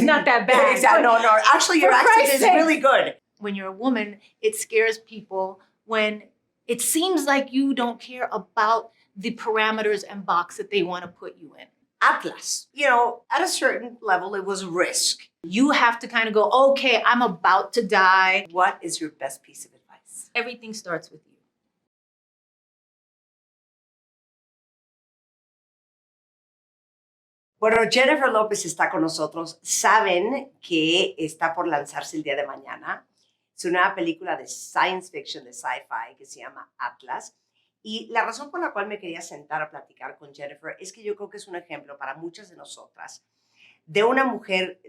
is not that bad. Exactly. No, actually your accent is really good. When you're a woman, it scares people when it seems like you don't care about the parameters and box that they want to put you in. Atlas, at a certain level, it was a risk. You have to kind of go, okay, I'm about to die. What is your best piece of advice? Everything starts with you. Bueno, Jennifer López está con nosotros. Saben que está por lanzarse el día de mañana. Es una película de science fiction, de sci-fi, que se llama Atlas. Y la razón por la cual me quería sentar a platicar con Jennifer es que yo creo que es un ejemplo para muchas de nosotras de una mujer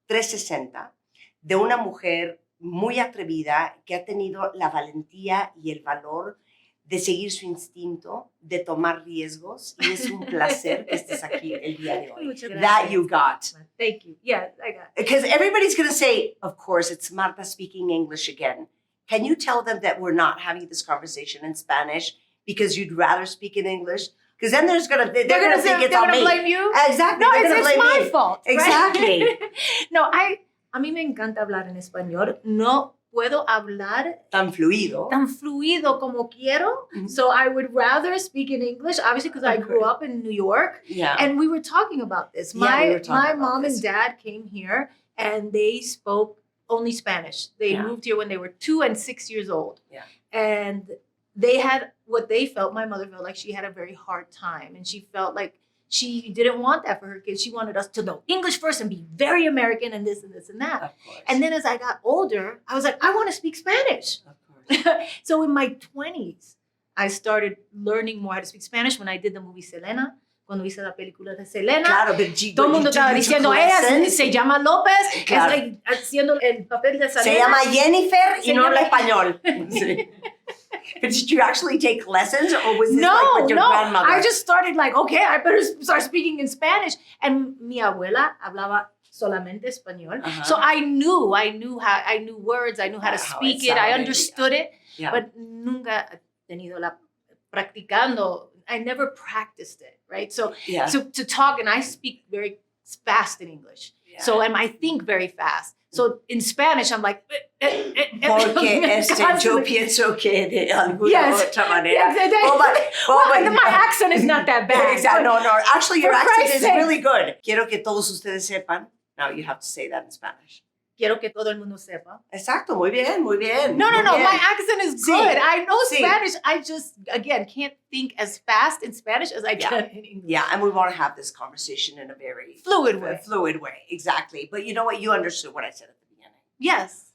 360, de una mujer muy atrevida que ha tenido la valentía y el valor de seguir su instinto, de tomar riesgos. Y es un placer que estés aquí el día de hoy. That you got. Thank you. Yeah, I got it. Because everybody's going to say, of course, it's Marta speaking English again. Can you tell them that we're not having this conversation in Spanish because you'd rather speak in English? Because then they're going to think it's on me. They're going to blame you? Exactly. No, it's my fault. Exactly. Right? No, a mí me encanta hablar en español. No puedo hablar tan fluido como quiero. Mm-hmm. So I would rather speak in English, obviously, because I grew up in New York. Yeah. And we were talking about this. My mom and dad came here and they spoke only Spanish. They moved here when they were 2 and 6 years old. Yeah. And they had what they felt, my mother felt like she had a very hard time. And she felt like she didn't want that for her kids. She wanted us to know English first and be very American and this and this and that. Of course. And then as I got older, I was like, I want to speak Spanish. Of course. So in my 20s, I started learning more how to speak Spanish when I did the movie Selena. Cuando hice la película de Selena, claro, todo el mundo estaba diciendo, ella se llama López, claro. es haciendo el papel de Selena. Se llama Jennifer y no habla español. Sí. But did you actually take lessons, or was this like with your grandmother? I just started like, okay, I better start speaking in Spanish. And mi abuela hablaba solamente español. Uh-huh. So I knew words, I knew how to speak it, I understood it, but nunca he tenido practicando. I never practiced it, right? So to talk, and I speak very fast in English. Yeah. So, and I think very fast. So in Spanish, I'm like... Porque yo pienso que de alguna otra manera. My accent is not that bad. Exactly. No. Actually, your accent is really good. Quiero que todos ustedes sepan. Now you have to say that in Spanish. Quiero que todo el mundo sepa. Exacto. Muy bien. No. My accent is good. I know Spanish. I just, again, can't think as fast in Spanish as I can in English. Yeah, and we want to have this conversation in a very fluid way. Exactly. But you know what? You understood what I said at the beginning. Yes.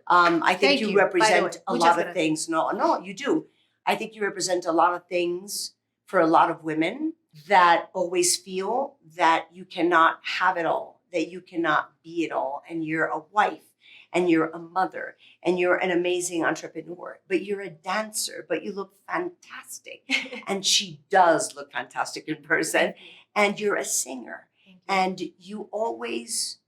I think you represent a lot of things. No, you do. I think you represent a lot of things for a lot of women that always feel that you cannot have it all, that you cannot be it all, and you're a wife, and you're a mother, and you're an amazing entrepreneur, but you're a dancer, but you look fantastic. And she does look fantastic in person. And you're a singer. And you always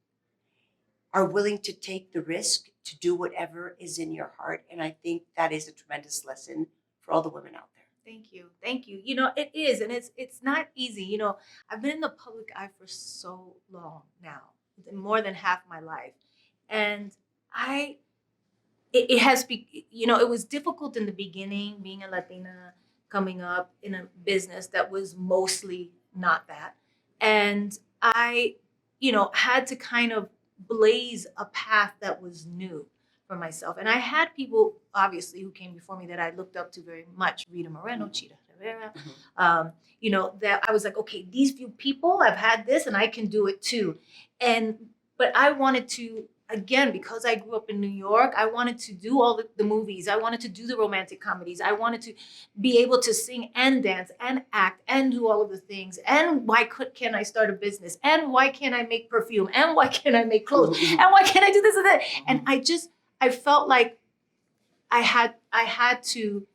are willing to take the risk to do whatever is in your heart. And I think that is a tremendous lesson for all the women out there. Thank you. It is, and it's not easy. I've been in the public eye for so long now, more than half my life. And it has been, it was difficult in the beginning, being a Latina, coming up in a business that was mostly not that. And I, had to kind of blaze a path that was new for myself. And I had people, obviously, who came before me that I looked up to very much. Rita Moreno, Chita Rivera, that I was like, okay, these few people have had this and I can do it too. But I wanted to, again, because I grew up in New York, I wanted to do all the movies. I wanted to do the romantic comedies. I wanted to be able to sing and dance and act and do all of the things. And why can I start a business? And why can't I make perfume? And why can't I make clothes? And why can't I do this and that? And I felt like I had to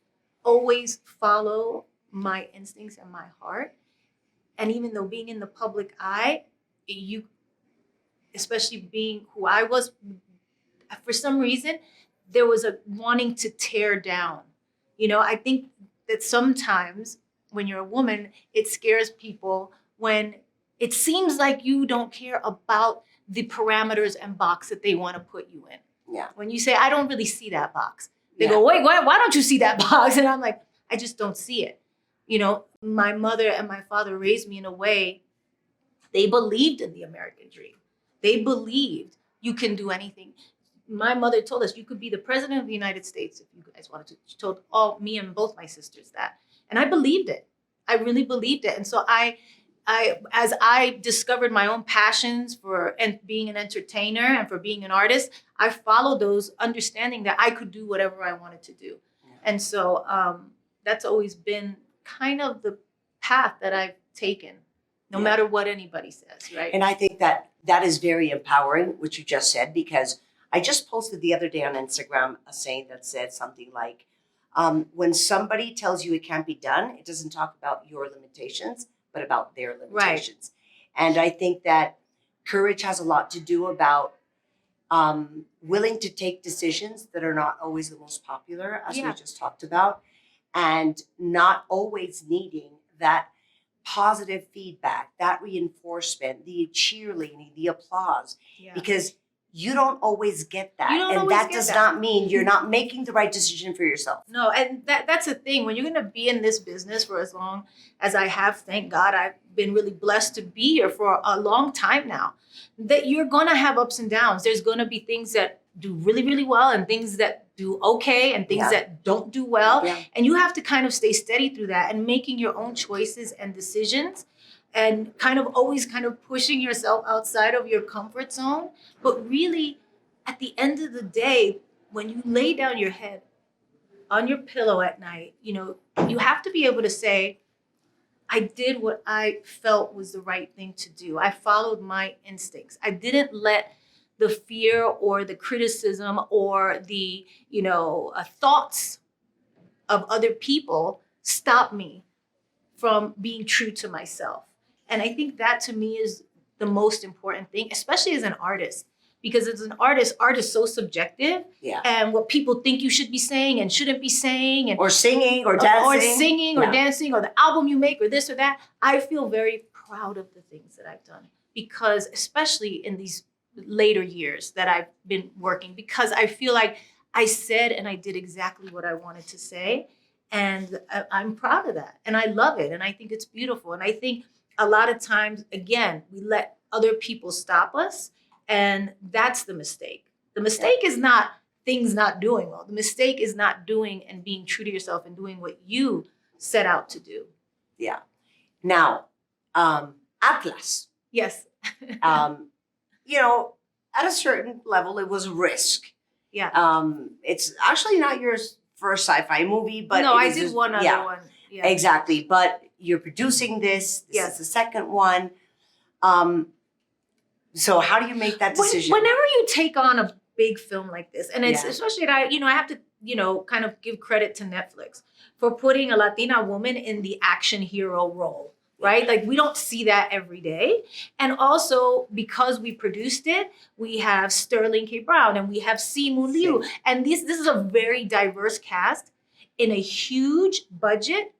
always follow my instincts and my heart. And even though being in the public eye, especially being who I was, for some reason, there was a wanting to tear down. I think that sometimes when you're a woman, it scares people when it seems like you don't care about the parameters and box that they want to put you in. Yeah. When you say, I don't really see that box, they Yeah. go, wait, why don't you see that box? And I'm like, I just don't see it. You know, my mother and my father raised me in a way, they believed in the American dream. They believed you can do anything. My mother told us you could be the president of the United States if you guys wanted to. She told me and both my sisters that. And I believed it. I really believed it. And so as I discovered my own passions for being an entertainer and for being an artist, I followed those, understanding that I could do whatever I wanted to do. Yeah. And so that's always been kind of the path that I've taken, no matter what anybody says, right? And I think that is very empowering, what you just said, because I just posted the other day on Instagram a saying that said something like, when somebody tells you it can't be done, it doesn't talk about your limitations, but about their limitations. Right. And I think that courage has a lot to do about willing to take decisions that are not always the most popular, as we just talked about, and not always needing that positive feedback, that reinforcement, the cheerleading, the applause, because you don't always get that. And that does not mean you're not making the right decision for yourself. No, and that's the thing. When you're going to be in this business for as long as I have, thank God, I've been really blessed to be here for a long time now, that you're going to have ups and downs. There's going to be things that do really, really well and things that do okay and things that don't do well. Yeah. And you have to kind of stay steady through that and making your own choices and decisions and kind of always kind of pushing yourself outside of your comfort zone. But really, at the end of the day, when you lay down your head on your pillow at night, you know, you have to be able to say, I did what I felt was the right thing to do. I followed my instincts. I didn't let the fear or the criticism or the, thoughts of other people stop me from being true to myself. And I think that to me is the most important thing, especially as an artist, because as an artist, art is so subjective. Yeah. And what people think you should be saying and shouldn't be saying, and or singing or dancing, or dancing, or the album you make, or this or that. I feel very proud of the things that I've done, because especially in these later years that I've been working, because I feel like I said and I did exactly what I wanted to say. And I'm proud of that. And I love it. And I think it's beautiful. And I think a lot of times, again, we let other people stop us. And that's the mistake. The mistake is not things not doing well. The mistake is not doing and being true to yourself and doing what you set out to do. Yeah. Now, Atlas. Yes. At a certain level, it was a risk. Yeah. It's actually not your first sci-fi movie, but no, I did one other one. Yeah. Exactly. But you're producing this. This is the second one. So how do you make that decision? Whenever you take on a big film like this, and it's especially that I have to, kind of give credit to Netflix for putting a Latina woman in the action hero role, right? Like we don't see that every day. And also because we produced it, we have Sterling K. Brown and we have Simu Liu. And this is a very diverse cast in a huge budget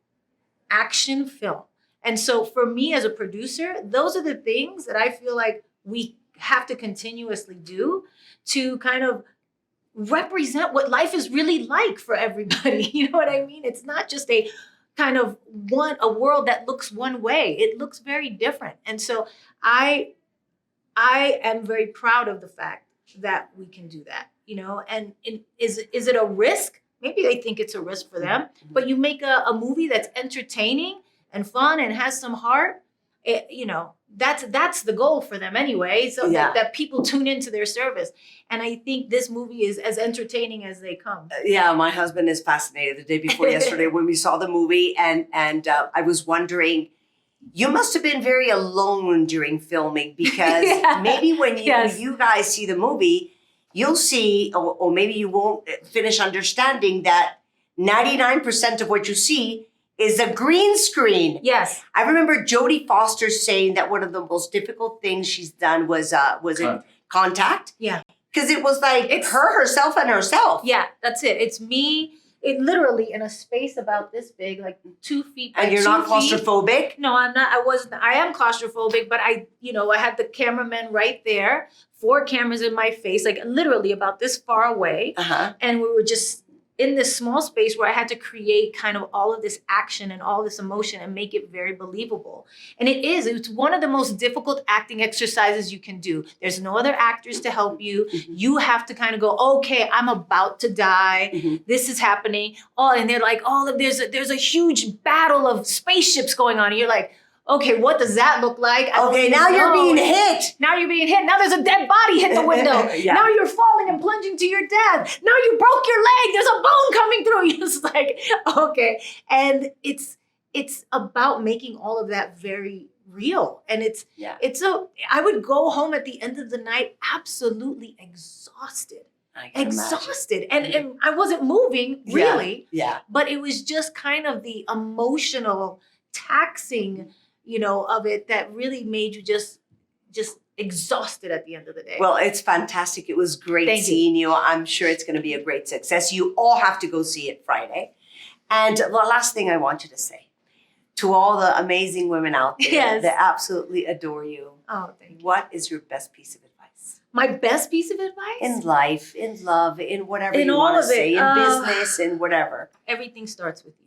action film. And so for me as a producer, those are the things that I feel like we have to continuously do to kind of represent what life is really like for everybody. You know what I mean? It's not just a kind of a world that looks one way. It looks very different. And so I am very proud of the fact that we can do that, and is it a risk? Maybe they think it's a risk for them, but you make a movie that's entertaining and fun and has some heart, that's the goal for them anyway. So that people tune into their service. And I think this movie is as entertaining as they come. My husband is fascinated the day before yesterday when we saw the movie. And I was wondering, you must have been very alone during filming, because maybe when you guys see the movie, you'll see, or maybe you won't finish understanding that 99% of what you see is a green screen. Yes. I remember Jodie Foster saying that one of the most difficult things she's done was in Contact. Yeah. Because it was like herself and herself. Yeah, that's it. It's me it literally in a space about this big, like 2 feet by 2 feet. And you're not claustrophobic? No, I'm not. I am claustrophobic, but I had the cameraman right there, 4 cameras in my face, like literally about this far away. Uh-huh. And we were just in this small space where I had to create kind of all of this action and all this emotion and make it very believable. And it's one of the most difficult acting exercises you can do. There's no other actors to help you. Mm-hmm. You have to kind of go, okay, I'm about to die. Mm-hmm. This is happening. Oh, and they're like, there's a huge battle of spaceships going on. And you're like, okay, what does that look like? Okay, now you're being hit. Now you're being hit. Now there's a dead body hit the window. Yeah. Now you're falling and plunging to your death. Now you broke your leg. There's a bone coming through. You're just like, okay. And it's about making all of that very real. And I would go home at the end of the night absolutely exhausted. Exhausted. And I wasn't moving really. Yeah. But it was just kind of the emotional taxing of it that really made you just exhausted at the end of the day. Well, it's fantastic. It was great seeing you. I'm sure it's going to be a great success. You all have to go see it Friday. And the last thing I want you to say to all the amazing women out there that absolutely adore you. Oh, thank you. What is your best piece of advice? My best piece of advice? In life, in love, in whatever you want to say, in business, in whatever. Everything starts with you.